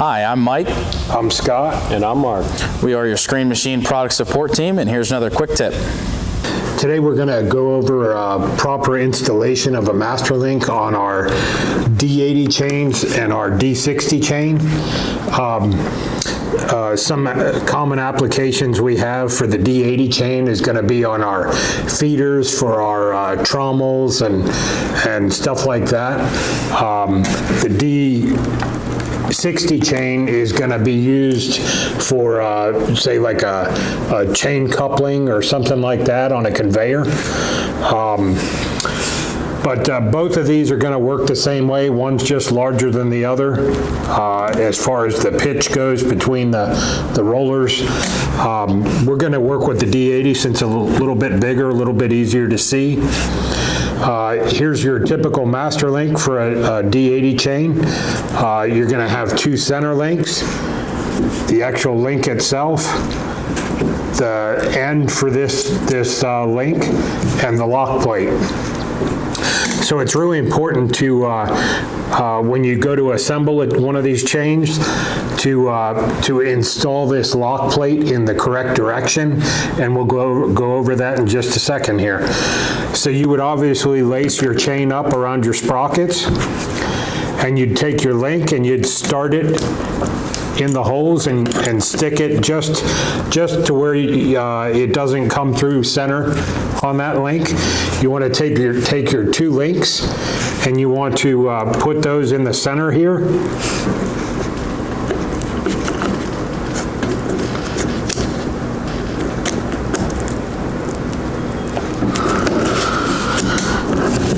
Hi, I'm Mike. I'm Scott. And I'm Mark. We are your Screen Machine product support team, and here's another quick tip. Today we're going to go over proper installation of a master link on our D80 chains and our D60 chain. Some common applications we have for the D80 chain is going to be on our feeders for our trommels and stuff like that. The D60 chain is going to be used for, say, like a chain coupling or something like that on a conveyor. But both of these are going to work the same way. One's just larger than the other as far as the pitch goes between the rollers. We're going to work with the D80 since it's a little bit bigger, a little bit easier to see. Here's your typical master link for a D80 chain. You're going to have two center links, the actual link itself, the end for this link, and the lock plate. So it's really important to, when you go to assemble one of these chains, to install this lock plate in the correct direction, and we'll go over that in just a second here. So you would obviously lace your chain up around your sprockets, and you'd take your link and you'd start it in the holes and stick it just to where it doesn't come through center on that link. You want to take your two links and you want to put those in the center here.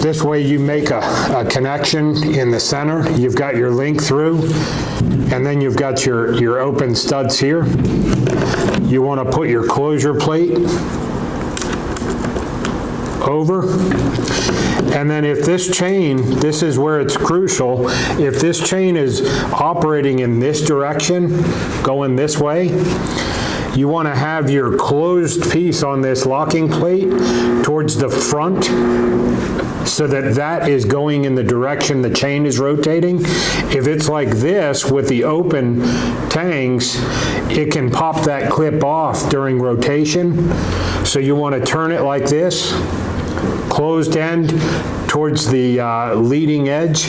This way you make a connection in the center. You've got your link through, and then you've got your open studs here. You want to put your closure plate over. And then if this chain, this is where it's crucial, if this chain is operating in this direction, going this way, you want to have your closed piece on this locking plate towards the front, so that is going in the direction the chain is rotating. If it's like this with the open tangs, it can pop that clip off during rotation. So you want to turn it like this, closed end towards the leading edge,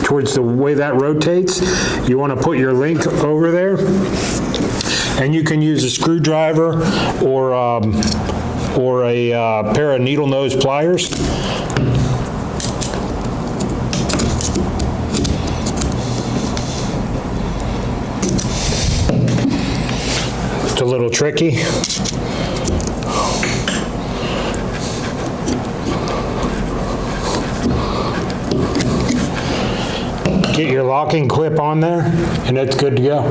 towards the way that rotates. You want to put your link over there, and you can use a screwdriver or a pair of needle nose pliers. A little tricky. Get your locking clip on there and it's good to go.